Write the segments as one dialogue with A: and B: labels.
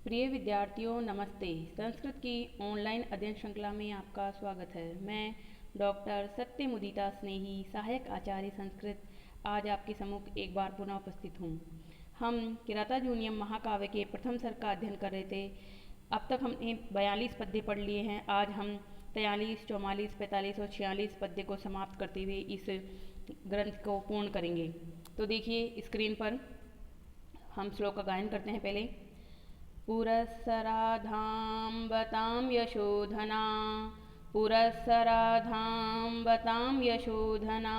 A: प्रिय विद्यार्थियों नमस्ते। संस्कृत की ऑनलाइन अध्ययन श्रृंखला में आपका स्वागत है। मैं डॉक्टर सत्यमुदिता स्नेही, सहायक आचार्य संस्कृत, आज आपके सम्मुख एक बार पुनः उपस्थित हूँ। हम किराता जूनियम महाकाव्य के प्रथम सर्ग का अध्ययन कर रहे थे। अब तक हमने 42 पद्य पढ़ लिए हैं। आज हम 43, 44, 45 और 46 पद्य को समाप्त करते हुए इस ग्रंथ को पूर्ण करेंगे। तो देखिए स्क्रीन पर हम श्लोक का गायन करते हैं। पहले पुरस्सराधां बतां यशोधना, पुरस्सराधां बतां यशोधना,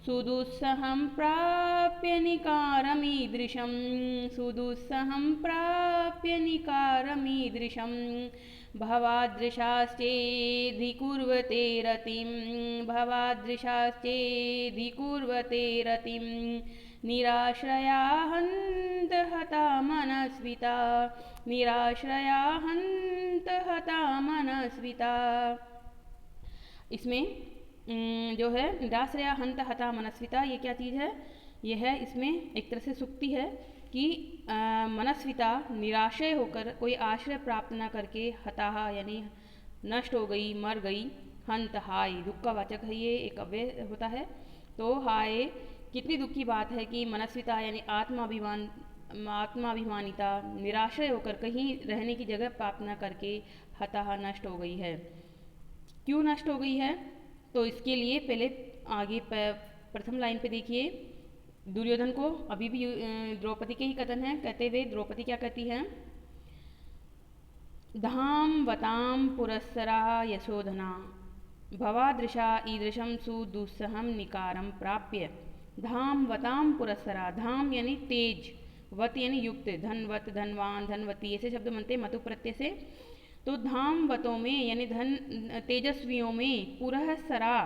A: सुदुस्सहं प्राप्य निकारमीदृशं, सुदुस्सहं प्राप्य निकारमीदृशं, भवादृशाश्चेधिकुर्वते रतिं, भवादृशाश्चेधिकुर्वते रतिं, निराश्रया हन्त हता मनस्विता, निराश्रया हन्त हता मनस्विता। इसमें जो है निराश्रया हन्त हता मनस्विता, ये क्या चीज़ है? यह है इसमें एक तरह से सुक्ति है कि मनस्विता निराश्रय होकर, कोई आश्रय प्राप्त न करके, हताहा यानी नष्ट हो गई, मर गई, हंत हाय दुख का वाचक है, ये एक अव्यय होता है। तो हाय कितनी दुख की बात है कि मनस्विता यानी आत्माभिमानिता निराश्रय होकर, कहीं रहने की जगह प्राप्त न करके, हताहा नष्ट हो गई है। क्यों नष्ट हो गई है? तो इसके लिए पहले आगे प्रथम लाइन पे देखिए, दुर्योधन को अभी भी द्रौपदी के ही कथन है कहते हुए द्रौपदी क्या कहती है? धाम वताम पुरस्सरा यशोधना, भवादृशा ईदृशम सुदुस्सहम निकारम प्राप्य। धाम वताम पुरस्सरा, धाम यानी तेज, वत यानी युक्त, धनवत धनवान धनवती ऐसे शब्द बनते मतु प्रत्यय से। तो धाम वतों में यानी धन तेजस्वियों में, पुरस्सरा,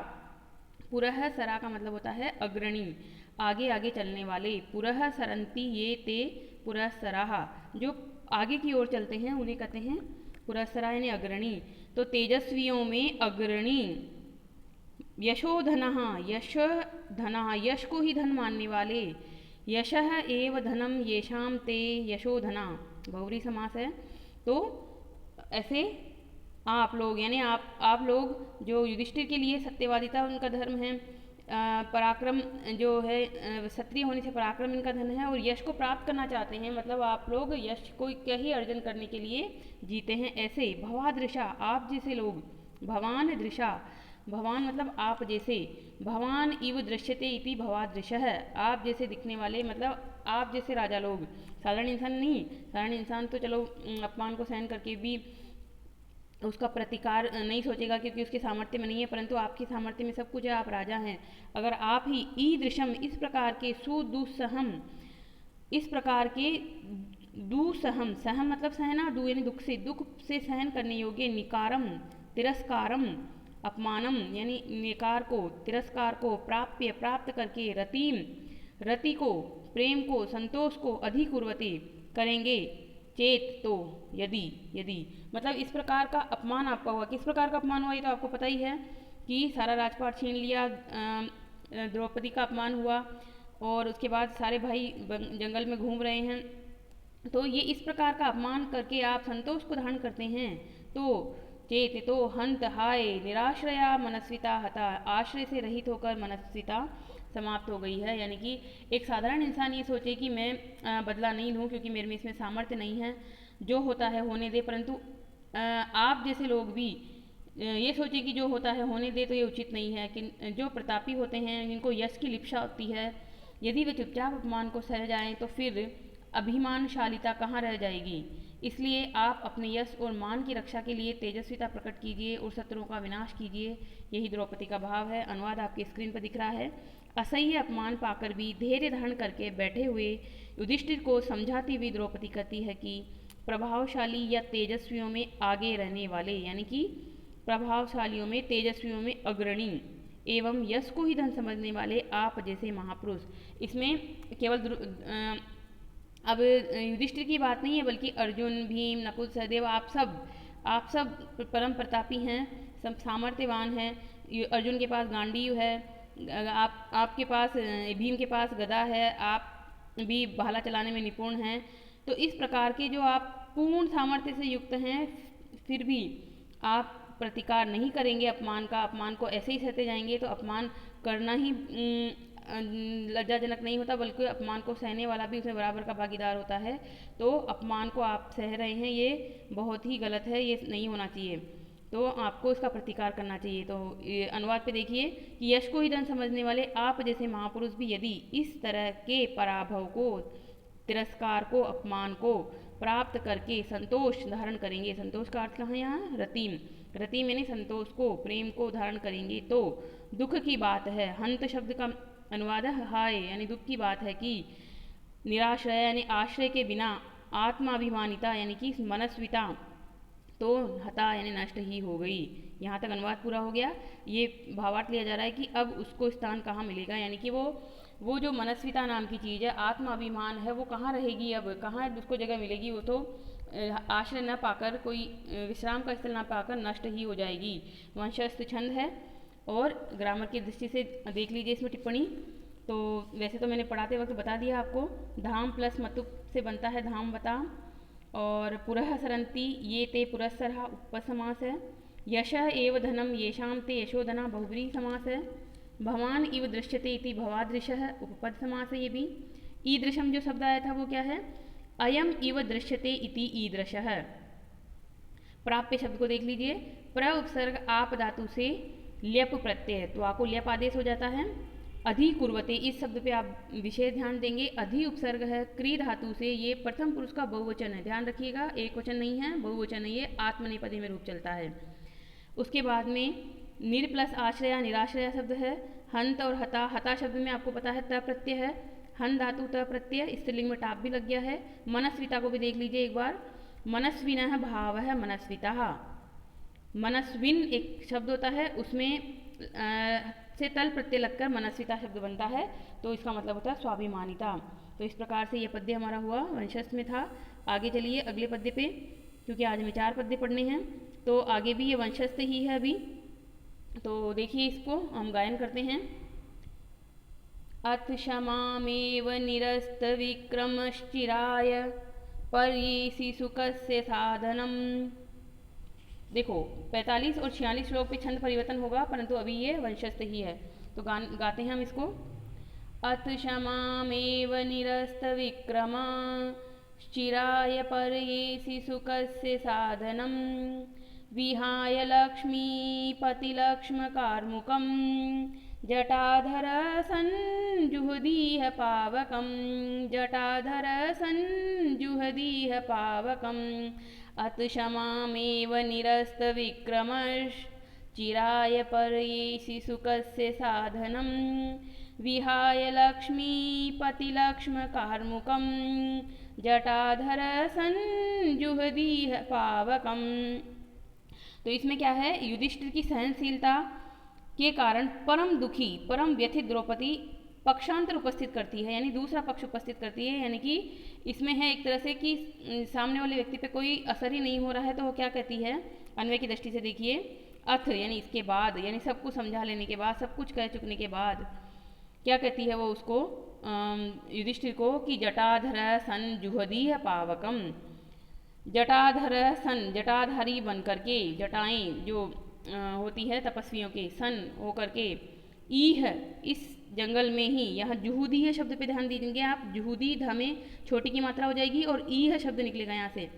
A: पुरस्सरा का मतलब होता है अग्रणी, आगे आगे चलने वाले। पुरस्सरन्ति ये ते पुरस्सराः, जो आगे की ओर चलते हैं उन्हें कहते हैं पुरस्सरा यानी अग्रणी। तो तेजस्वियों में अग्रणी। यशोधनः, यश धनः, यश को ही धन मानने वाले। यशः एव धनम येषां ते यशोधना, बहुव्रीहि समास है। तो ऐसे आप लोग यानी आप लोग जो युधिष्ठिर के लिए सत्यवादिता उनका धर्म है, पराक्रम जो है, क्षत्रिय होने से पराक्रम इनका धन है, और यश को प्राप्त करना चाहते हैं, मतलब आप लोग यश को क्या ही अर्जन करने के लिए जीते हैं। ऐसे भवादृशा, आप जैसे लोग, भवान दृशा, भवान मतलब आप जैसे, भवान इव दृश्यते इति भवादृशः, आप जैसे दिखने वाले, मतलब आप जैसे राजा लोग। साधारण इंसान नहीं, साधारण इंसान तो चलो अपमान को सहन करके भी उसका प्रतिकार नहीं सोचेगा क्योंकि उसके सामर्थ्य में नहीं है, परंतु आपके सामर्थ्य में सब कुछ है, आप राजा हैं। अगर आप ही ईदृशम, इस प्रकार के, सुदुस्सहम, इस प्रकार के, दुस्सहम, सहम मतलब सहना, दु यानी दुख से सहन करने योग्य, निकारम तिरस्कारम, अपमानम यानी निकार को, तिरस्कार को, प्राप्य प्राप्त करके, रतिम रति को, प्रेम को, संतोष को, अधिकुर्वते करेंगे, चेत तो यदि मतलब इस प्रकार का अपमान आपका हुआ। किस प्रकार का अपमान हुआ ये तो आपको पता ही है कि सारा राजपाट छीन लिया, द्रौपदी का अपमान हुआ, और उसके बाद सारे भाई जंगल में घूम रहे हैं। तो ये इस प्रकार का अपमान करके आप संतोष को धारण करते हैं। तो चेत तो हंत हाय निराश्रया मनस्विता हता, आश्रय से रहित होकर मनस्विता समाप्त हो गई है। यानी कि एक साधारण इंसान ये सोचे कि मैं बदला नहीं लूँ क्योंकि मेरे में इसमें सामर्थ्य नहीं है, जो होता है होने दे, परंतु आप जैसे लोग भी ये सोचे कि जो होता है होने दे, तो ये उचित नहीं है। कि जो प्रतापी होते हैं, जिनको यश की लिप्सा होती है, यदि वे चुपचाप अपमान को सह जाएं तो फिर अभिमानशालिता कहाँ रह जाएगी। इसलिए आप अपने यश और मान की रक्षा के लिए तेजस्विता प्रकट कीजिए और शत्रुओं का विनाश कीजिए। यही द्रौपदी का भाव है। अनुवाद आपकी स्क्रीन पर दिख रहा है। असह्य अपमान पाकर भी धैर्य धारण करके बैठे हुए युधिष्ठिर को समझाती हुई द्रौपदी कहती है कि प्रभावशाली या तेजस्वियों में आगे रहने वाले, यानी कि प्रभावशालियों में, तेजस्वियों में अग्रणी एवं यश को ही धन समझने वाले आप जैसे महापुरुष। इसमें केवल अब युधिष्ठिर की बात नहीं है, बल्कि अर्जुन, भीम, नकुल, सहदेव, आप सब परम प्रतापी हैं, सब सामर्थ्यवान हैं। अर्जुन के पास गांडीव है, आपके पास, भीम के पास गदा है, आप भी भाला चलाने में निपुण हैं। तो इस प्रकार के जो आप पूर्ण सामर्थ्य से युक्त हैं, फिर भी आप प्रतिकार नहीं करेंगे अपमान का, अपमान को ऐसे ही सहते जाएंगे, तो अपमान करना ही लज्जाजनक नहीं होता, बल्कि अपमान को सहने वाला भी उसमें बराबर का भागीदार होता है। तो अपमान को आप सह रहे हैं, ये बहुत ही गलत है, ये नहीं होना चाहिए, तो आपको इसका प्रतिकार करना चाहिए। तो ये अनुवाद पे देखिए कि यश को ही धन समझने वाले आप जैसे महापुरुष भी यदि इस तरह के पराभव को, तिरस्कार को, अपमान को प्राप्त करके संतोष धारण करेंगे, संतोष का अर्थ कहाँ है यहाँ, रतिम, रतिम यानी संतोष को, प्रेम को धारण करेंगे, तो दुख की बात है। हंत शब्द का अनुवाद है हाय, यानी दुख की बात है कि निराश्रय यानी आश्रय के बिना आत्माभिमानिता यानी कि मनस्विता तो हता यानी नष्ट ही हो गई। यहाँ तक अनुवाद पूरा हो गया। ये भावार्थ लिया जा रहा है कि अब उसको स्थान कहाँ मिलेगा, यानी कि वो जो मनस्विता नाम की चीज़ है, आत्माभिमान है, वो कहाँ रहेगी, अब कहाँ उसको जगह मिलेगी, वो तो आश्रय न पाकर, कोई विश्राम का स्थल न पाकर नष्ट ही हो जाएगी। वंशस्थ छंद है और ग्रामर की दृष्टि से देख लीजिए इसमें टिप्पणी। तो वैसे तो मैंने पढ़ाते वक्त बता दिया आपको, धाम प्लस मतुप से बनता है धामवता, और पुरः सरंती ये ते पुरस्सरः उपसमास है। यशः एव धनम येषां ते यशोधना बहुव्रीहि समास है। भवान इव दृश्यते इति भवादृशः उपपद समास है। ये भी ईदृशम जो शब्द आया था वो क्या है, अयम इव दृश्यते इति ईदृशः। प्राप्य शब्द को देख लीजिए, प्र उपसर्ग आप धातु से ल्यप प्रत्यय, तो आपको ल्यप आदेश हो जाता है। अधिकुर्वते इस शब्द पे आप विशेष ध्यान देंगे, अधि उपसर्ग है क्री धातु से, ये प्रथम पुरुष का बहुवचन है, ध्यान रखिएगा, एक वचन नहीं है, बहुवचन है, ये आत्मनेपदी में रूप चलता है। उसके बाद में निर प्लस आश्रया निराश्रया शब्द है। हंत और हता, हता शब्द में आपको पता है त प्रत्यय है, हन धातु त प्रत्यय, स्त्रीलिंग में टाप भी लग गया है। मनस्विता को भी देख लीजिए एक बार, मनस्विनः भाव है मनस्विता, मनस्विन एक शब्द होता है, उसमें से तल प्रत्यय लगकर मनस्विता शब्द बनता है, तो इसका मतलब होता है स्वाभिमानिता। तो इस प्रकार से ये पद्य हमारा हुआ, वंशस्थ में था। आगे चलिए अगले पद्य पे, क्योंकि आज हमें 4 पद्य पढ़ने हैं, तो आगे भी ये वंशस्थ ही है अभी। तो देखिए इसको हम गायन करते हैं। अथ क्षमामेव निरस्त विक्रमश्चिराय पर्येषि सुखस्य साधनम। देखो 45 और 46 श्लोक पे छंद परिवर्तन होगा, परंतु अभी ये वंशस्थ ही है, तो गाते हैं हम इसको। अथ क्षमामेव निरस्त विक्रमा चिराय पर्येषि सुखस्य साधनम विहाय लक्ष्मीपतिलक्ष्म कार्मुकम जटाधर संजुहदीह पावकम, जटाधर संजुहदीह पावकम। अथ क्षमामेव निरस्त विक्रमश्चिराय पर्येषि सुखस्य साधनम विहाय लक्ष्मीपतिलक्ष्म कार्मुकम जटाधर संजुहदीह पावकम। तो इसमें क्या है, युधिष्ठिर की सहनशीलता के कारण परम दुखी, परम व्यथित द्रौपदी पक्षांतर उपस्थित करती है, यानी दूसरा पक्ष उपस्थित करती है, यानी कि इसमें है एक तरह से कि सामने वाले व्यक्ति पे कोई असर ही नहीं हो रहा है, तो वो क्या कहती है, अन्वय की दृष्टि से देखिए, अथ यानी इसके बाद, यानी सब कुछ समझा लेने के बाद, सब कुछ कह चुकने के बाद क्या कहती है वो उसको, युधिष्ठिर को, कि जटाधर सन जुहदीह पावकम, जटाधर सन जटाधारी बन करके, जटाएं जो होती है तपस्वियों के, सन हो करके, ईह इस जंगल में ही, यहाँ जुहूदी है शब्द पे ध्यान दीजिए आप, जुहूदी ध में छोटी की मात्रा हो जाएगी और ईह शब्द निकलेगा यहाँ से,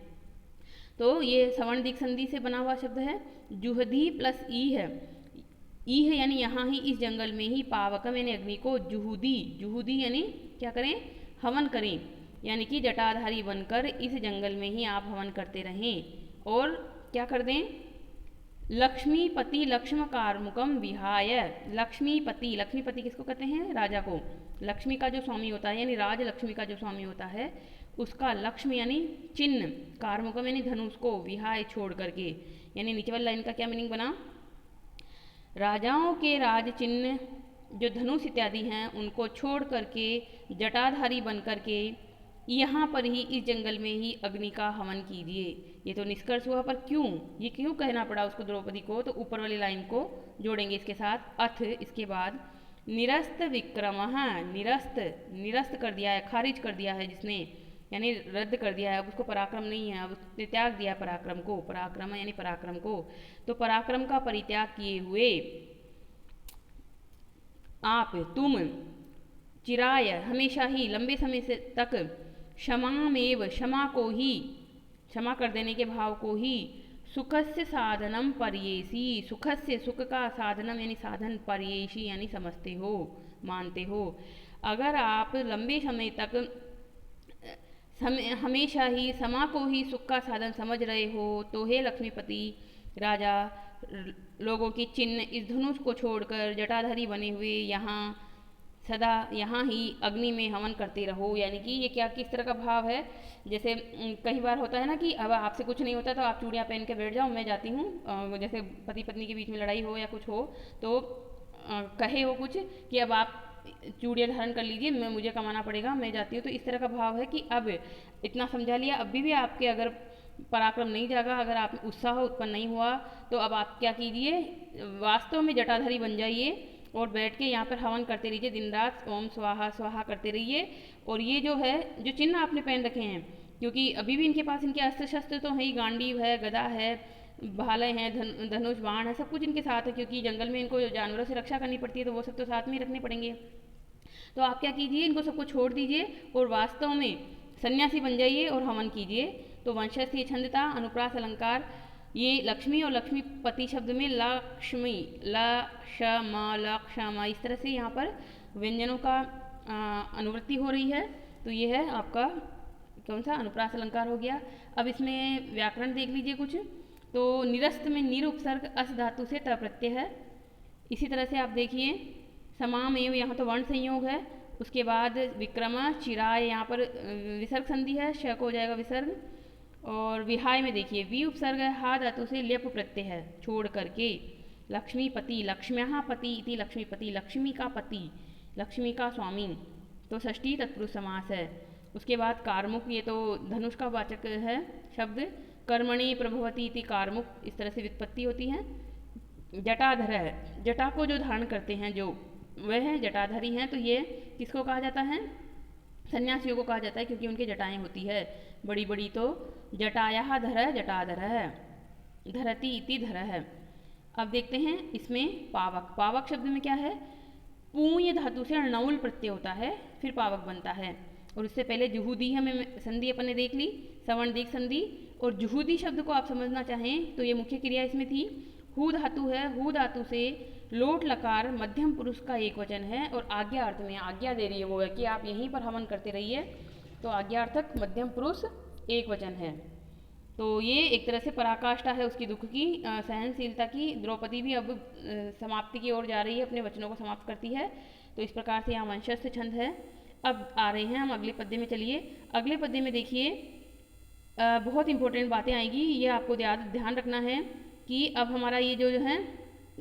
A: तो ये सवर्ण दीर्घ संधि से बना हुआ शब्द है, जुहदी प्लस ईह, ईह यानी यहाँ ही इस जंगल में ही, पावकम यानी अग्नि को, जुहूदी, जुहूदी यानी क्या करें, हवन करें, यानी कि जटाधारी बनकर इस जंगल में ही आप हवन करते रहें, और क्या कर दें, लक्ष्मीपति लक्ष्म कार्मुकम विहाय, लक्ष्मीपति, लक्ष्मीपति किसको कहते हैं, राजा को, लक्ष्मी का जो स्वामी होता है, यानी राज लक्ष्मी का जो स्वामी होता है, उसका लक्ष्मी यानी चिन्ह, कार्मुकम यानी धनुष को, विहाय छोड़ करके, यानी नीचे वाली लाइन का क्या मीनिंग बना, राजाओं के राज चिन्ह जो धनुष इत्यादि हैं उनको छोड़ करके जटाधारी बन करके यहाँ पर ही इस जंगल में ही अग्नि का हवन कीजिए। ये तो निष्कर्ष हुआ, पर क्यों, ये क्यों कहना पड़ा उसको द्रौपदी को, तो ऊपर वाली लाइन को जोड़ेंगे इसके साथ, अथ इसके बाद निरस्त विक्रमः, निरस्त, निरस्त कर दिया है, खारिज कर दिया है जिसने, यानी रद्द कर दिया है, अब उसको पराक्रम नहीं है, अब उसने त्याग दिया पराक्रम को, पराक्रम यानी पराक्रम को। तो पराक्रम का परित्याग किए हुए आप, तुम चिराय हमेशा ही, लंबे समय से तक, क्षमामेव क्षमा को ही, क्षमा कर देने के भाव को ही, सुखस्य साधनम पर्येसी, सुखस्य सुख का साधनम यानी साधन, पर्येसी यानी समझते हो, मानते हो। अगर आप लंबे समय तक हमेशा ही क्षमा को ही सुख का साधन समझ रहे हो, तो हे लक्ष्मीपति राजा, लोगों की चिन्ह इस धनुष को छोड़कर जटाधारी बने हुए यहाँ सदा यहाँ ही अग्नि में हवन करते रहो। यानी कि ये क्या, किस तरह का भाव है, जैसे कई बार होता है ना कि अब आपसे कुछ नहीं होता तो आप चूड़ियाँ पहन के बैठ जाओ, मैं जाती हूँ, जैसे पति पत्नी के बीच में लड़ाई हो या कुछ हो तो कहे हो कुछ कि अब आप चूड़ियाँ धारण कर लीजिए, मैं मुझे कमाना पड़ेगा, मैं जाती हूँ। तो इस तरह का भाव है कि अब इतना समझा लिया, अभी भी आपके अगर पराक्रम नहीं जागा, अगर आप उत्साह उत्पन्न नहीं हुआ, तो अब आप क्या कीजिए, वास्तव में जटाधारी बन जाइए और बैठ के यहाँ पर हवन करते रहिए, दिन रात ओम स्वाहा स्वाहा करते रहिए। और ये जो है, जो चिन्ह आपने पहन रखे हैं, क्योंकि अभी भी इनके पास इनके अस्त्र शस्त्र तो हैं ही, गांडीव है, गदा है, भाले हैं, धनुष बाण है, सब कुछ इनके साथ है, क्योंकि जंगल में इनको जानवरों से रक्षा करनी पड़ती है, तो वो सब तो साथ में ही रखने पड़ेंगे। तो आप क्या कीजिए, इनको सबको छोड़ दीजिए और वास्तव में सन्यासी बन जाइए और हवन कीजिए। तो वंशस्थ ये छंद था, अनुप्रास अलंकार, ये लक्ष्मी और लक्ष्मीपति शब्द में लक्ष्मी, लक्षम इस तरह से यहाँ पर व्यंजनों का अनुवृत्ति हो रही है। तो ये है आपका कौन सा, अनुप्रास अलंकार हो गया। अब इसमें व्याकरण देख लीजिए कुछ। तो निरस्त में निर उपसर्ग अस धातु से त प्रत्यय है। इसी तरह से आप देखिए समाम एवं, यहाँ तो वर्ण संयोग है, उसके बाद विक्रम चिराय, यहाँ पर विसर्ग संधि है, श को हो जाएगा विसर्ग। और विहाय में देखिए वी उपसर्ग है, हा धातु से ल्यप प्रत्यय है, छोड़ करके। लक्ष्मीपति, लक्ष्म्यः पति इति लक्ष्मीपति, लक्ष्मी का पति, लक्ष्मी का स्वामी, तो षष्ठी तत्पुरुष समास है। उसके बाद कारमुक, ये तो धनुष का वाचक है शब्द, कर्मणि प्रभवती इति कारमुक, इस तरह से व्युत्पत्ति होती है। जटाधर है, जटा को जो धारण करते हैं जो वह है जटाधारी हैं। तो ये किसको कहा जाता है, सन्यासियों को कहा जाता है, क्योंकि उनकी जटाएं होती है बड़ी बड़ी। तो जटाया धर जटाधर है, धरती इति धर है। अब देखते हैं इसमें पावक, पावक शब्द में क्या है, पूय धातु से नौल प्रत्यय होता है, फिर पावक बनता है। और उससे पहले जुहूदी हमें संधि अपन ने देख ली, सवर्ण दीर्घ संधि। और जुहूदी शब्द को आप समझना चाहें तो ये मुख्य क्रिया इसमें थी, हु धातु है, हु धातु से लोट लकार मध्यम पुरुष का एक वचन है, और आज्ञा अर्थ में आज्ञा दे रही है वो है कि आप यहीं पर हवन करते रहिए, तो आज्ञार्थक मध्यम पुरुष एक वचन है। तो ये एक तरह से पराकाष्ठा है उसकी दुख की, सहनशीलता की। द्रौपदी भी अब समाप्ति की ओर जा रही है, अपने वचनों को समाप्त करती है। तो इस प्रकार से यहाँ वंशस्थ छंद है। अब आ रहे हैं हम अगले पद्य में। चलिए अगले पद्य में देखिए बहुत इंपॉर्टेंट बातें आएगी, ये आपको ध्यान रखना है कि अब हमारा ये जो है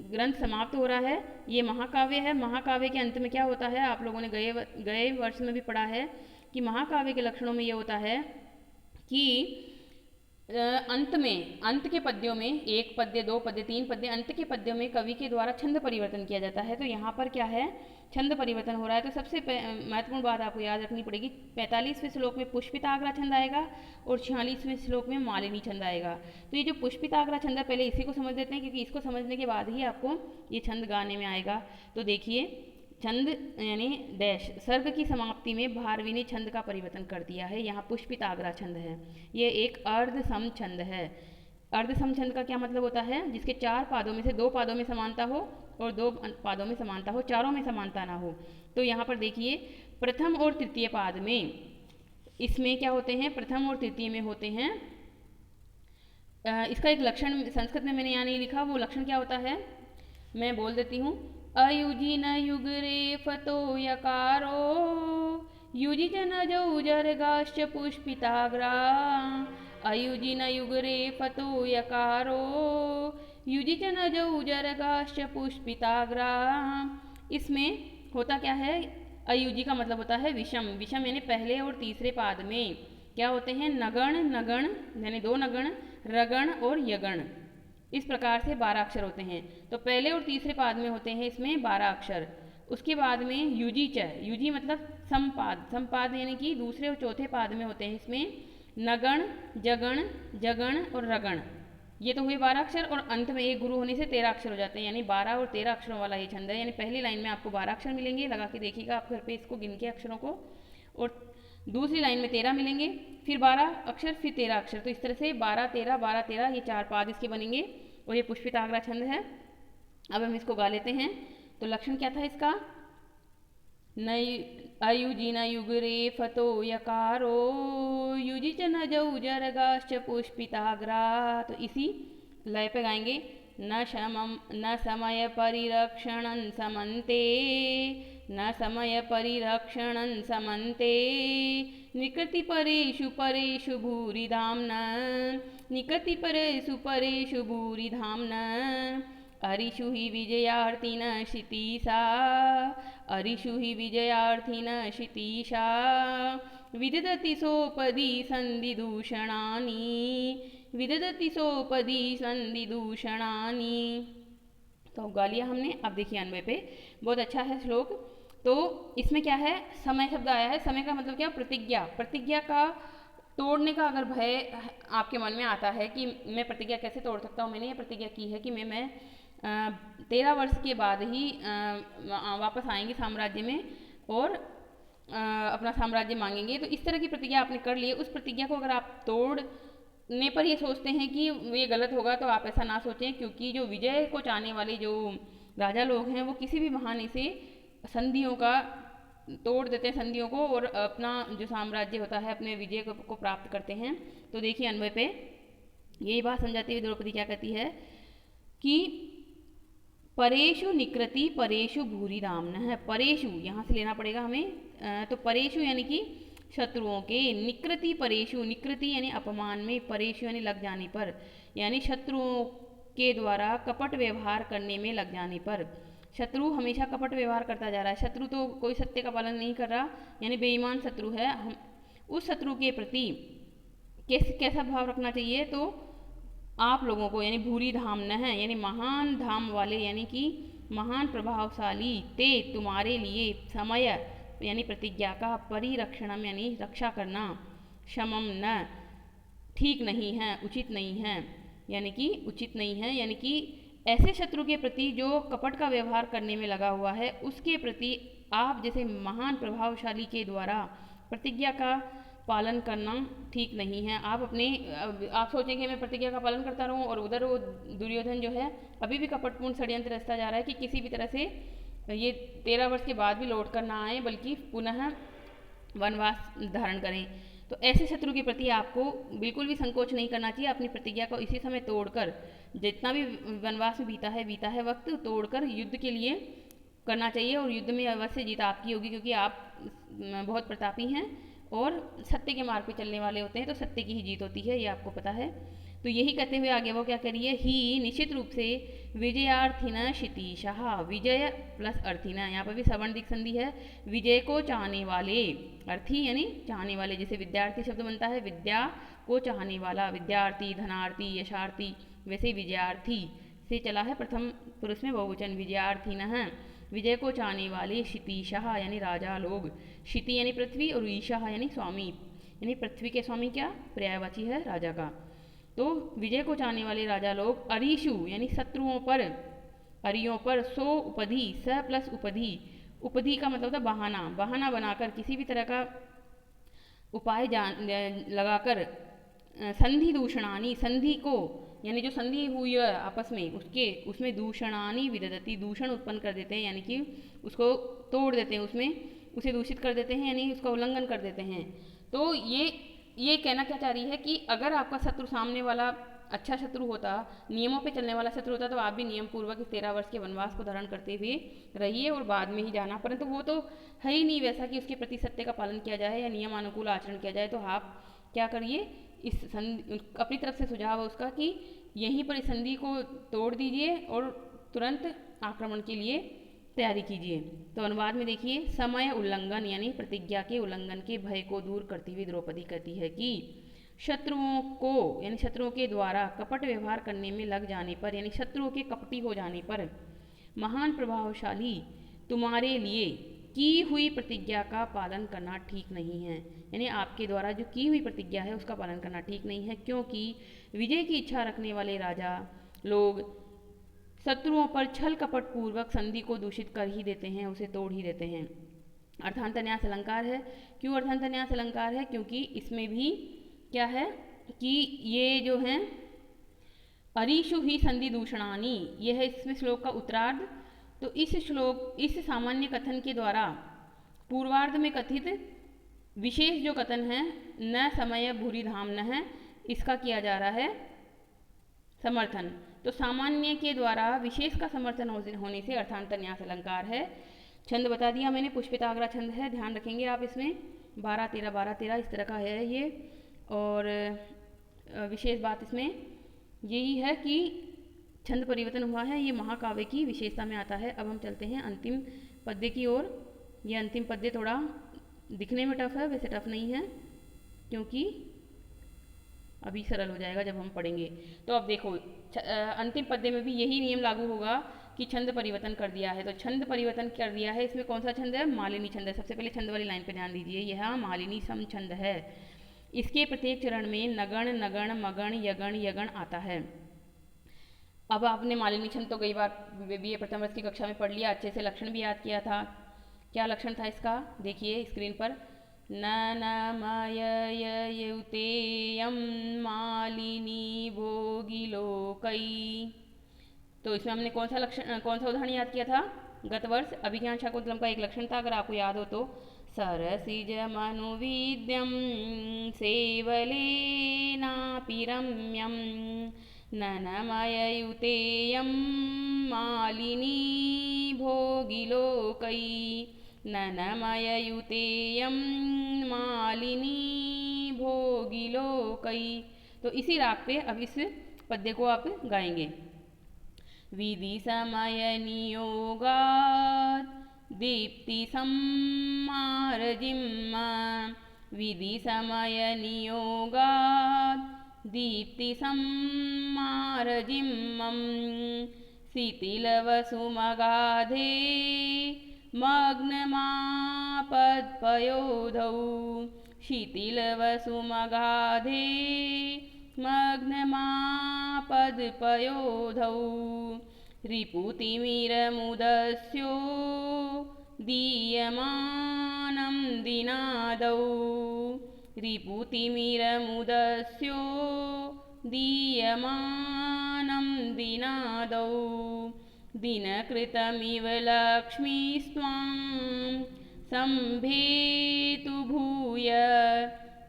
A: ग्रंथ समाप्त हो रहा है। ये महाकाव्य है, महाकाव्य के अंत में क्या होता है, आप लोगों ने गए वर्ष में भी पढ़ा है कि महाकाव्य के लक्षणों में ये होता है कि अंत में, अंत के पद्यों में, एक पद्य, दो पद्य, तीन पद्य, अंत के पद्यों में कवि के द्वारा छंद परिवर्तन किया जाता है। तो यहाँ पर क्या है, छंद परिवर्तन हो रहा है। तो सबसे महत्वपूर्ण बात आपको याद रखनी पड़ेगी, 45वें श्लोक में पुष्पिताग्रा छंद आएगा और 46वें श्लोक में मालिनी छंद आएगा। तो ये जो पुष्पिताग्रा छंद है, पहले इसी को समझ लेते हैं, क्योंकि इसको समझने के बाद ही आपको ये छंद गाने में आएगा। तो देखिए छंद यानी डैश, सर्ग की समाप्ति में भारवी ने छंद का परिवर्तन कर दिया है। यहाँ पुष्पिताग्रा छंद है, ये एक अर्ध सम छंद है। अर्ध सम छंद का क्या मतलब होता है, जिसके 4 पादों में से 2 पादों में समानता हो और 2 पादों में समानता हो, चारों में समानता ना हो। तो यहाँ पर देखिए प्रथम और तृतीय पाद में इसमें क्या होते हैं, प्रथम और तृतीय में होते हैं। इसका एक लक्षण संस्कृत में मैंने यहाँ नहीं लिखा, वो लक्षण क्या होता है मैं बोल देती हूँ। अयुजी न युग रे फतो यकारो, युजी न जौजर्गाश्च पुष्पिताग्रा, अयुजी न युग रे फतो यकारो, युजी न जौजर्गाश्च पुष्पिताग्रा। इसमें होता क्या है, अयुजी का मतलब होता है विषम, विषम यानी पहले और तीसरे पाद में क्या होते हैं, नगण, नगण यानी 2 नगण, रगण और यगण, इस प्रकार से 12 अक्षर होते हैं। तो पहले और तीसरे पाद में होते हैं इसमें 12 अक्षर। उसके बाद में युजी च, युजी मतलब संपाद, संपाद यानी कि दूसरे और चौथे पाद में होते हैं इसमें नगण, जगण, जगण और रगण। ये तो हुए 12 अक्षर और अंत में एक गुरु होने से 13 अक्षर हो जाते हैं, यानी 12 और 13 अक्षरों वाला ये छंद है। यानी पहली लाइन में आपको 12 अक्षर मिलेंगे, लगा के देखिएगा आप घर पे इसको गिन के अक्षरों को, और दूसरी लाइन में 13 मिलेंगे, फिर 12 अक्षर, फिर 13 अक्षर। तो इस तरह से 12 13 12 13 ये 4 पाद इसके बनेंगे और ये पुष्पिताग्रा छंद है। अब हम इसको गा लेते हैं। तो लक्षण क्या था इसका? नय अयुजिन युगरे फतो यकारो युजि च न जौ जरगाश्च पुष्पिताग्रा। तो इसी लय पे गाएंगे। न समय परिरक्षणं समन्ते, न समय परिरक्षणं समन्ते, निकृति परेषु परेषु भूरिधाम्ना, निकृति परेषु परेषु भूरिधाम्ना, अरिषु हि विजयार्थिन क्षितीशा, अरिषु हि विजयार्थिन क्षितीशा, विदधति सोपदी संधिदूषणानि, विदधति सोपदी संधिदूषणानि। तो गा लिया हमने। अब देखिए अन्वय पे, बहुत अच्छा है श्लोक। तो इसमें क्या है? समय शब्द आया है। समय का मतलब क्या? प्रतिज्ञा। प्रतिज्ञा का तोड़ने का अगर भय आपके मन में आता है कि मैं प्रतिज्ञा कैसे तोड़ सकता हूँ, मैंने ये प्रतिज्ञा की है कि मैं 13 वर्ष के बाद ही वापस आएंगे साम्राज्य में और अपना साम्राज्य मांगेंगे, तो इस तरह की प्रतिज्ञा आपने कर ली है। उस प्रतिज्ञा को अगर आप तोड़ने पर ये सोचते हैं कि ये गलत होगा, तो आप ऐसा ना सोचें, क्योंकि जो विजय को चाहने वाले जो राजा लोग हैं वो किसी भी बहाने से संधियों का तोड़ देते हैं, संधियों को, और अपना जो साम्राज्य होता है अपने विजय को प्राप्त करते हैं। तो देखिए अन्वय पे यही बात समझाती हुई द्रौपदी क्या कहती है कि परेशु निकृति परेशु भूरिदाम्न है। परेशु यहाँ से लेना पड़ेगा हमें। तो परेशु यानी कि शत्रुओं के, निकृति परेशु, निकृति यानी अपमान में, परेशु यानी लग जाने पर, यानी शत्रुओं के द्वारा कपट व्यवहार करने में लग जाने पर। शत्रु हमेशा कपट व्यवहार करता जा रहा है। शत्रु तो कोई सत्य का पालन नहीं कर रहा, यानी बेईमान शत्रु है। हम उस शत्रु के प्रति कैसा भाव रखना चाहिए? तो आप लोगों को, यानी भूरी धाम न है, यानी महान धाम वाले, यानी कि महान प्रभावशाली, ते तुम्हारे लिए, समय यानी प्रतिज्ञा का, परिरक्षणम यानी रक्षा करना, क्षमम न ठीक नहीं है, उचित नहीं है, यानी कि उचित नहीं है, यानी कि ऐसे शत्रु के प्रति जो कपट का व्यवहार करने में लगा हुआ है, उसके प्रति आप जैसे महान प्रभावशाली के द्वारा प्रतिज्ञा का पालन करना ठीक नहीं है। आप सोचेंगे मैं प्रतिज्ञा का पालन करता रहूं, और उधर वो दुर्योधन जो है अभी भी कपटपूर्ण षड्यंत्र रचता जा रहा है कि किसी भी तरह से ये 13 वर्ष के बाद भी लौट कर ना आए, बल्कि पुनः वनवास धारण करें। तो ऐसे शत्रु के प्रति आपको बिल्कुल भी संकोच नहीं करना चाहिए। अपनी प्रतिज्ञा को इसी समय तोड़कर, जितना भी वनवास में बीता है वक्त, तोड़कर युद्ध के लिए करना चाहिए, और युद्ध में अवश्य जीत आपकी होगी, क्योंकि आप बहुत प्रतापी हैं और सत्य के मार्ग पे चलने वाले होते हैं, तो सत्य की ही जीत होती है, ये आपको पता है। तो यही कहते हुए आगे वो क्या करिए, ही निश्चित रूप से विजयार्थिन क्षितीशः, विजय प्लस अर्थिन, यहाँ पर भी सवर्ण दिक संधि है। विजय को चाहने वाले, अर्थी यानी चाहने वाले, जैसे विद्यार्थी शब्द बनता है विद्या को चाहने वाला, विद्यार्थी, धनार्थी, यशार्थी, वैसे विजयार्थी से चला है प्रथम पुरुष में बहुवचन, विजयार्थिनः, विजय को चाहने वाले, क्षितीशः यानी राजा लोग, क्षिति यानी पृथ्वी और ईशः यानी स्वामी, यानी पृथ्वी के स्वामी क्या पर्यायवाची है राजा का। तो विजय को चाहने वाले राजा लोग, अरीशु यानी शत्रुओं पर, अरियों पर, सो उपधि, स प्लस उपधि, उपधि का मतलब था बहाना, बहाना बनाकर किसी भी तरह का उपाय लगाकर, संधि दूषणानी, संधि को यानी जो संधि हुई है आपस में उसमें दूषणानी विदधति, दूषण उत्पन्न कर देते हैं, यानी कि उसको तोड़ देते हैं, उसमें उसे दूषित कर देते हैं, यानी उसका उल्लंघन कर देते हैं। तो ये कहना क्या चाह रही है कि अगर आपका शत्रु सामने वाला अच्छा शत्रु होता, नियमों पे चलने वाला शत्रु होता, तो आप भी नियम पूर्वक 13 वर्ष के वनवास को धारण करते हुए रहिए और बाद में ही जाना। परंतु वो तो है ही नहीं वैसा कि उसके प्रति सत्य का पालन किया जाए या नियमानुकूल आचरण किया जाए। तो आप क्या करिए, इस अपनी तरफ से सुझाव है उसका कि यहीं पर इस संधि को तोड़ दीजिए और तुरंत आक्रमण के लिए तैयारी कीजिए। तो अनुवाद में देखिए, समय उल्लंघन यानी प्रतिज्ञा के उल्लंघन के भय को दूर करती हुई द्रौपदी कहती है कि शत्रुओं को, यानी शत्रुओं के द्वारा कपट व्यवहार करने में लग जाने पर, यानी शत्रुओं के कपटी हो जाने पर, महान प्रभावशाली तुम्हारे लिए की हुई प्रतिज्ञा का पालन करना ठीक नहीं है। यानी आपके द्वारा जो की हुई प्रतिज्ञा है उसका पालन करना ठीक नहीं है, क्योंकि विजय की इच्छा रखने वाले राजा लोग शत्रुओं पर छल कपट पूर्वक संधि को दूषित कर ही देते हैं, उसे तोड़ ही देते हैं। अर्थांतन्यास अलंकार है। क्यों अर्थांतन्यास अलंकार है? क्योंकि इसमें भी क्या है कि ये जो हैं अरीषु ही संधि दूषणानी, यह है इसमें श्लोक का उत्तरार्ध। तो इस सामान्य कथन के द्वारा पूर्वार्ध में कथित विशेष जो कथन है न समय भूरि धाम न है, इसका किया जा रहा है समर्थन। तो सामान्य के द्वारा विशेष का समर्थन होने से अर्थांतन्यास अलंकार है। छंद बता दिया मैंने, पुष्पिताग्रा छंद है, ध्यान रखेंगे आप इसमें 12-13 12-13 इस तरह का है ये। और विशेष बात इसमें यही है कि छंद परिवर्तन हुआ है, ये महाकाव्य की विशेषता में आता है। अब हम चलते हैं अंतिम पद्य की ओर। ये अंतिम पद्य थोड़ा दिखने में टफ है, वैसे टफ नहीं है क्योंकि अभी सरल हो जाएगा जब हम पढ़ेंगे। तो अब देखो अंतिम पद्य में भी यही नियम लागू होगा कि छंद परिवर्तन कर दिया है। तो छंद परिवर्तन कर दिया है, इसमें कौन सा छंद है? मालिनी छंद है। सबसे पहले छंद वाली लाइन पे ध्यान दीजिए, यह मालिनी सम छंद है। इसके प्रत्येक चरण में नगण नगण मगण यगण यगण आता है। अब आपने मालिनी छंद तो कई बार BA प्रथम वर्ष की कक्षा में पढ़ लिया, अच्छे से लक्षण भी याद किया था। क्या लक्षण था इसका? देखिए स्क्रीन पर, न युतेयम मालिनी भोगिलोकै। तो इसमें हमने कौन सा उदाहरण याद किया था? गत वर्ष अभिज्ञान शाकुंतलम का एक लक्षण था, अगर आपको याद हो तो, सरसिज मनुविद्यम सेवलेनापि रम्यम ननमययुतेयं मालिनी भोगिलोकै ननमययुतेयं मालिनी भोगिलोकै। तो इसी राग पे अब इस पद्य को आप गाएंगे। विधि समय नियोगात् दीप्ति सम्मार्जिम्मा, विधि समय नियोगात् दीप्ति सम्मार्जिम्मं, शिथिलवसुमगाधे मग्नमापद्पयोधौ, शिथिलवसुमगाधे मग्नमापद्पयोधौ, रिपुतिमिरमुदस्यो दीयमानं दिनादौ, रिपुतिमिरमुदस्यो दीयमानं दिनादौ, दिनकृतमिव लक्ष्मीस्त्वां सम्भेतु भूय,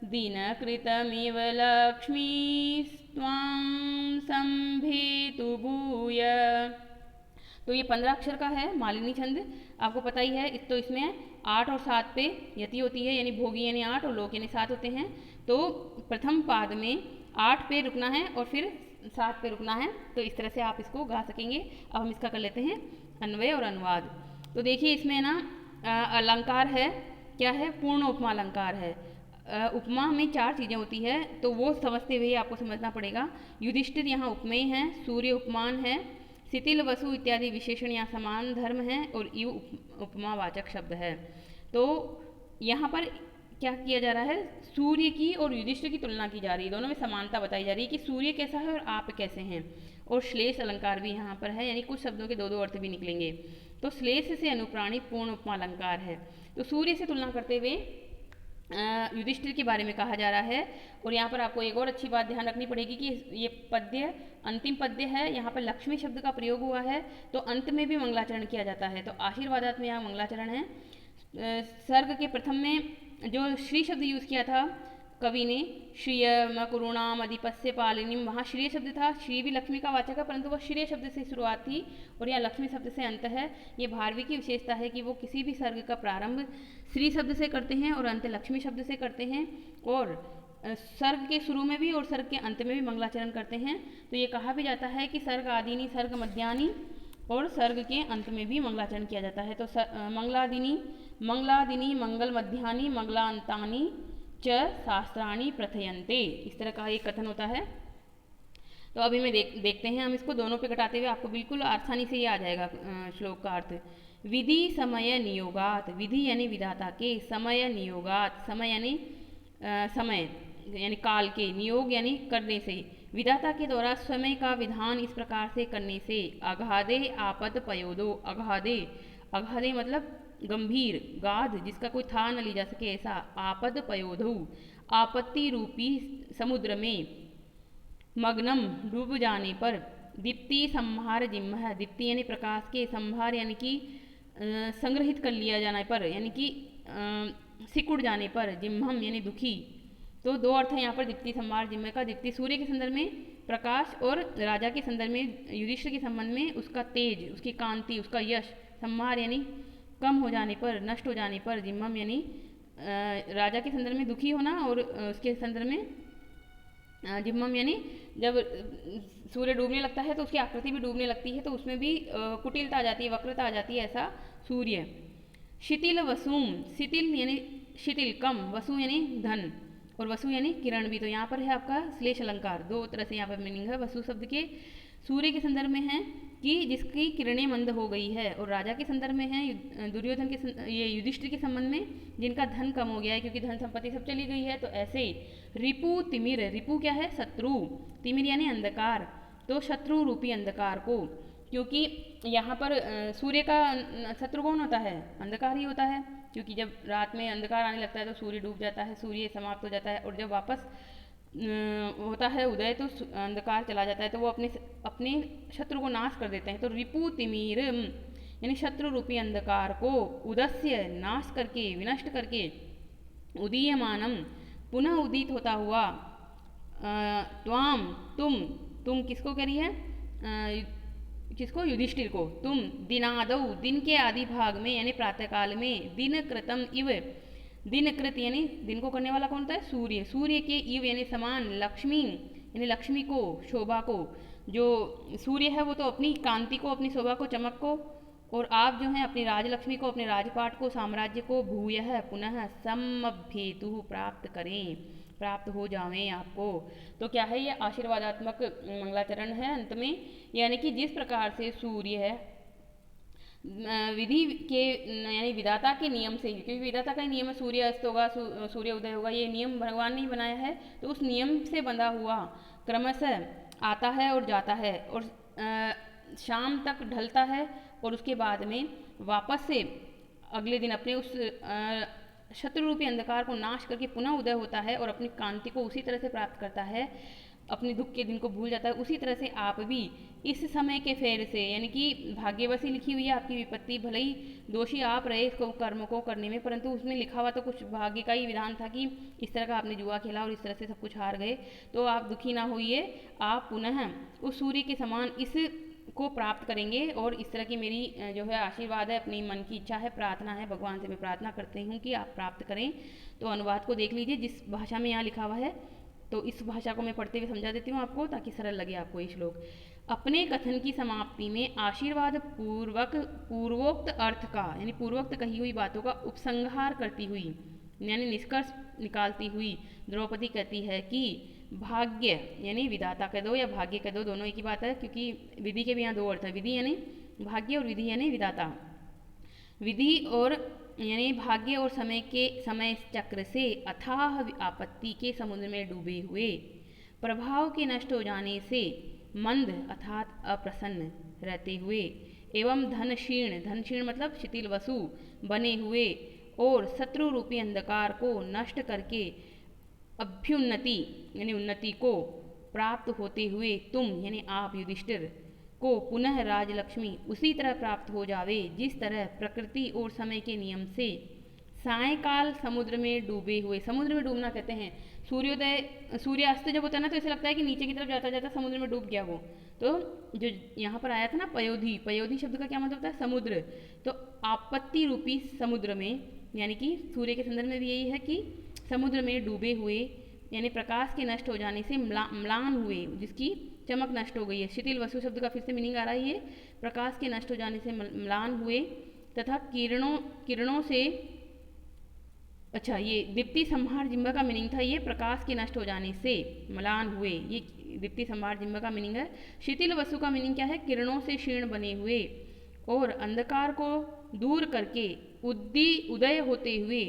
A: दिनकृतमिव लक्ष्मीस्त्वां सम्भेतु भूय। तो ये 15 अक्षर का है मालिनी छंद, आपको पता ही है। तो इसमें 8 और 7 पे यति होती है, यानी भोगी यानी 8 और लोक यानी 7 होते हैं। तो प्रथम पाद में 8 पे रुकना है और फिर 7 पे रुकना है। तो इस तरह से आप इसको गा सकेंगे। अब हम इसका कर लेते हैं अन्वय और अनुवाद। तो देखिए इसमें ना अलंकार है, क्या है? पूर्ण उपमा अलंकार है। उपमा में 4 चीज़ें होती है, तो वो समझते हुए आपको समझना पड़ेगा। युधिष्ठिर यहाँ उपमेय हैं, सूर्य उपमान है, शिथिल वसु इत्यादि विशेषण या समान धर्म है, और यु उपमावाचक शब्द है। तो यहाँ पर क्या किया जा रहा है? सूर्य की और युधिष्ठिर की तुलना की जा रही है, दोनों में समानता बताई जा रही है कि सूर्य कैसा है और आप कैसे हैं। और श्लेष अलंकार भी यहाँ पर है, यानी कुछ शब्दों के 2-2 अर्थ भी निकलेंगे। तो श्लेष से अनुप्राणित पूर्ण उपमा अलंकार है। तो सूर्य से तुलना करते हुए युधिष्ठिर के बारे में कहा जा रहा है। और यहाँ पर आपको एक और अच्छी बात ध्यान रखनी पड़ेगी कि ये पद्य अंतिम पद्य है, यहाँ पर लक्ष्मी शब्द का प्रयोग हुआ है, तो अंत में भी मंगलाचरण किया जाता है। तो आशीर्वादात में यहाँ मंगलाचरण है। सर्ग के प्रथम में जो श्री शब्द यूज़ किया था कवि ने, श्रियम करुणाम अधिपस्य पालिनीम, वहाँ श्रेय शब्द था। श्री भी लक्ष्मी का वाचक है, परंतु वह श्रेय शब्द से शुरुआत थी और यहाँ लक्ष्मी शब्द से अंत है। ये भारवी की विशेषता है कि वो किसी भी सर्ग का प्रारंभ श्री शब्द से करते हैं और अंत लक्ष्मी शब्द से करते हैं, और सर्ग के शुरू में भी और सर्ग के अंत में भी मंगलाचरण करते हैं। तो ये कहा भी जाता है कि सर्ग आदिनी सर्ग मध्यानि, और सर्ग के अंत में भी मंगलाचरण किया जाता है। तो मंगलादिनी मंगल मध्यानि मंगलांतानि च शास्त्राणि प्रथयन्ते, इस तरह का एक कथन होता है। तो अभी मैं देखते हैं हम इसको दोनों पे घटाते हुए, आपको बिल्कुल आसानी से ये आ जाएगा श्लोक का अर्थ। विधि समय नियोगात, विधि यानी विधाता के, समय नियोगात, समय यानी समय यानी काल के, नियोग यानी करने से, विधाता के द्वारा समय का विधान इस प्रकार से करने से, अगाधे आपद पयोदो, अगाधे, अगाधे मतलब गंभीर, गाध जिसका कोई था न ली जा सके ऐसा, आपद पयोधु आपत्ति रूपी समुद्र में, मग्नम डूब जाने पर, दीप्ति संहार जिम्ह, दीप्ति यानी प्रकाश के, संहार यानी कि संग्रहित कर लिया जाने पर, यानी कि सिकुड़ जाने पर, जिम्हम यानी दुखी। तो दो अर्थ है यहाँ पर दीप्ति संहार जिम्ह का। दीप्ति सूर्य के संदर्भ में प्रकाश, और राजा के संदर्भ में युधिष्ठिर के संबंध में उसका तेज, उसकी कांति, उसका यश। संहार यानी कम हो जाने पर, नष्ट हो जाने पर, जिम्हम यानी राजा के संदर्भ में दुखी होना, और उसके संदर्भ में जिम्मम यानी जब सूर्य डूबने लगता है तो उसकी आकृति भी डूबने लगती है, तो उसमें भी कुटिलता आ जाती है, वक्रता आ जाती है, ऐसा सूर्य। शिथिल वसुम, शिथिल यानी शिथिल कम, वसु यानी धन, और वसु यानी किरण भी। तो यहाँ पर है आपका श्लेष अलंकार, दो तरह से यहाँ पर मीनिंग है वसु शब्द के। सूर्य के संदर्भ में है कि जिसकी किरणें मंद हो गई है, और राजा के संदर्भ में है दुर्योधन के, ये युधिष्ठिर के संबंध में जिनका धन कम हो गया है क्योंकि धन संपत्ति सब चली गई है। तो ऐसे रिपु तिमिर, रिपु क्या है? शत्रु, तिमिर यानी अंधकार, तो शत्रु रूपी अंधकार को, क्योंकि यहाँ पर सूर्य का शत्रु कौन होता है? अंधकार ही होता है, क्योंकि जब रात में अंधकार आने लगता है तो सूर्य डूब जाता है, सूर्य समाप्त हो जाता है, और जब वापस होता है उदय तो अंधकार चला जाता है, तो वो अपने शत्रु को नाश कर देते हैं। तो रिपु तिमिर यानी शत्रु रूपी अंधकार को उदस्य नाश करके, विनष्ट करके, उदीयमानम पुनः उदित होता हुआ, त्वाम तुम किसको कह रही है? किसको? युधिष्ठिर को। तुम दिनादौ दिन के आदि भाग में यानी प्रातःकाल में, दिन कृतम इव, दिन कृत यानी दिन को करने वाला कौन होता है? सूर्य, सूर्य के इव यानी समान, लक्ष्मी यानी लक्ष्मी को, शोभा को, जो सूर्य है वो तो अपनी कांति को, अपनी शोभा को, चमक को, और आप जो हैं अपनी राजलक्ष्मी को, अपने राजपाट को, साम्राज्य को, भूयः पुनः समभ्येतु प्राप्त करें, प्राप्त हो जावें आपको। तो क्या है ये? आशीर्वादात्मक मंगलाचरण है अंत में, यानी कि जिस प्रकार से सूर्य है विधि के यानी विधाता के नियम से, क्योंकि विधाता का नियम है सूर्य अस्त होगा, सूर्य उदय होगा, ये नियम भगवान ने ही बनाया है, तो उस नियम से बंधा हुआ क्रमशः आता है और जाता है, और शाम तक ढलता है, और उसके बाद में वापस से अगले दिन अपने उस शत्रु रूपी अंधकार को नाश करके पुनः उदय होता है, और अपनी कांति को उसी तरह से प्राप्त करता है, अपने दुख के दिन को भूल जाता है। उसी तरह से आप भी इस समय के फेर से, यानी कि भाग्यवशी लिखी हुई है आपकी विपत्ति, भले ही दोषी आप रहे इसको कर्म को करने में, परंतु उसमें लिखा हुआ तो कुछ भाग्य का ही विधान था कि इस तरह का आपने जुआ खेला और इस तरह से सब कुछ हार गए। तो आप दुखी ना होइए, आप पुनः उस सूर्य के समान इस को प्राप्त करेंगे, और इस तरह की मेरी जो है आशीर्वाद है, अपनी मन की इच्छा है, प्रार्थना है, भगवान से मैं प्रार्थना करती हूँ कि आप प्राप्त करें। तो अनुवाद को देख लीजिए जिस भाषा में यहाँ लिखा हुआ है, तो इस भाषा को मैं पढ़ते हुए समझा देती हूँ आपको, ताकि सरल लगे आपको ये श्लोक। अपने कथन की समाप्ति में आशीर्वाद पूर्वक पूर्वोक्त अर्थ का यानी पूर्वोक्त कही हुई बातों का उपसंहार करती हुई यानी निष्कर्ष निकालती हुई द्रौपदी कहती है कि भाग्य यानी विधाता कह दो या भाग्य कह दो, दोनों एक ही बात है, क्योंकि विधि के भी यहाँ दो अर्थ है, विधि यानी भाग्य और विधि यानी विधाता। विधि और यानी भाग्य और समय चक्र से अथाह आपत्ति के समुद्र में डूबे हुए, प्रभाव के नष्ट हो जाने से मंद अर्थात अप्रसन्न रहते हुए, एवं धन क्षीण मतलब शिथिल वसु बने हुए, और शत्रु रूपी अंधकार को नष्ट करके अभ्युन्नति यानी उन्नति को प्राप्त होते हुए तुम यानी आप युधिष्ठिर को पुनः राजलक्ष्मी उसी तरह प्राप्त हो जावे जिस तरह प्रकृति और समय के नियम से सायकाल समुद्र में डूबे हुए, समुद्र में डूबना कहते हैं सूर्यास्त जब होता है ना, तो ऐसा लगता है कि नीचे की तरफ जाता जाता समुद्र में डूब गया वो। तो जो यहाँ पर आया था ना पयोधी शब्द का क्या मतलब होता है? समुद्र। तो आपत्ति रूपी समुद्र में यानी कि सूर्य के संदर्भ में भी यही है कि समुद्र में डूबे हुए यानी प्रकाश के नष्ट हो जाने से म्लान हुए, जिसकी चमक नष्ट हो गई है। शिथिल वसु शब्द का फिर से मीनिंग आ रहा है, ये प्रकाश के नष्ट हो जाने से म्लान हुए तथा किरणों से अच्छा, ये दीप्ति संहार जिह्वा का मीनिंग था, ये प्रकाश के नष्ट हो जाने से, मलान हुए, ये दीप्ति संहार जिह्वा का मीनिंग है। शिथिल वसु का मीनिंग क्या है? किरणों से क्षीण बने हुए, और अंधकार को दूर करके उदय होते हुए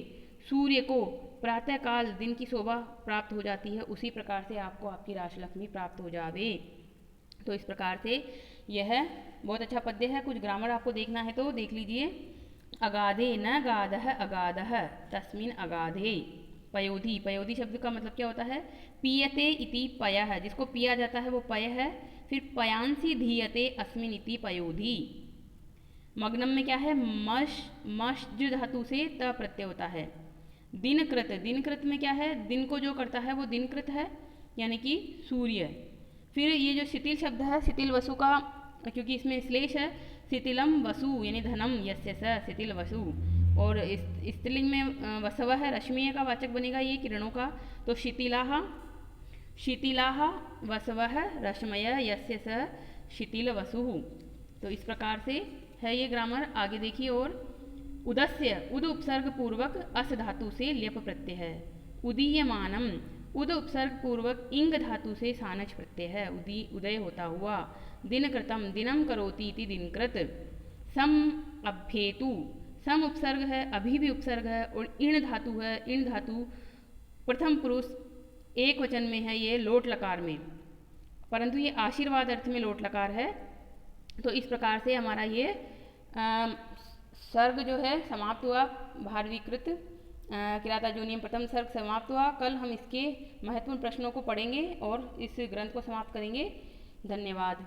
A: सूर्य को प्रातःकाल दिन की शोभा प्राप्त हो जाती है, उसी प्रकार से आपको आपकी राजलक्ष्मी प्राप्त हो जावे। तो इस प्रकार से यह बहुत अच्छा पद्य है। कुछ ग्रामर आपको देखना है तो देख लीजिए। अगाधे न गाधः अगाधः तस्मिन् अगाधे। पयोधी, पयोधी शब्द का मतलब क्या होता है? पीयते इति पयः, जिसको पिया जाता है वो पय है। फिर पयांसी धीयते अस्मिन् इति पयोधी। मग्नम में क्या है? मश धातु से त प्रत्यय होता है। दिनकृत, दिनकृत में क्या है? दिन को जो करता है वो दिनकृत है, यानी कि सूर्य। फिर ये जो शिथिल शब्द है, शिथिल वसु का, क्योंकि इसमें श्लेष है, शिथिलम वसु यानी धनम यस्य स शिथिल वसु। और स्त्रीलिंग में वसव है, रश्मिय का वाचक बनेगा ये, किरणों का। तो शिथिलाः, शिथिलाः वसवः रश्मय यस्य स शिथिल वसु। तो इस प्रकार से है ये ग्रामर। आगे देखिए। और उदस्य, उद उपसर्ग पूर्वक अस धातु से ल्यप प्रत्यय है। उदीयमानम, उद उपसर्ग पूर्वक इंग धातु से सानच प्रत्यय है, उदय होता हुआ। दिनकृतम, दिनम करोति इति दिनकृत। सम अभ्येतु, सम उपसर्ग है, अभी भी उपसर्ग है, और इण धातु है। इण धातु प्रथम पुरुष एक वचन में है, ये लोट लकार में, परंतु ये आशीर्वाद अर्थ में लोट लकार है। तो इस प्रकार से हमारा ये सर्ग जो है समाप्त हुआ। भारवीकृत किरातार्जुनीय प्रथम सर्ग समाप्त हुआ। कल हम इसके महत्वपूर्ण प्रश्नों को पढ़ेंगे और इस ग्रंथ को समाप्त करेंगे। धन्यवाद।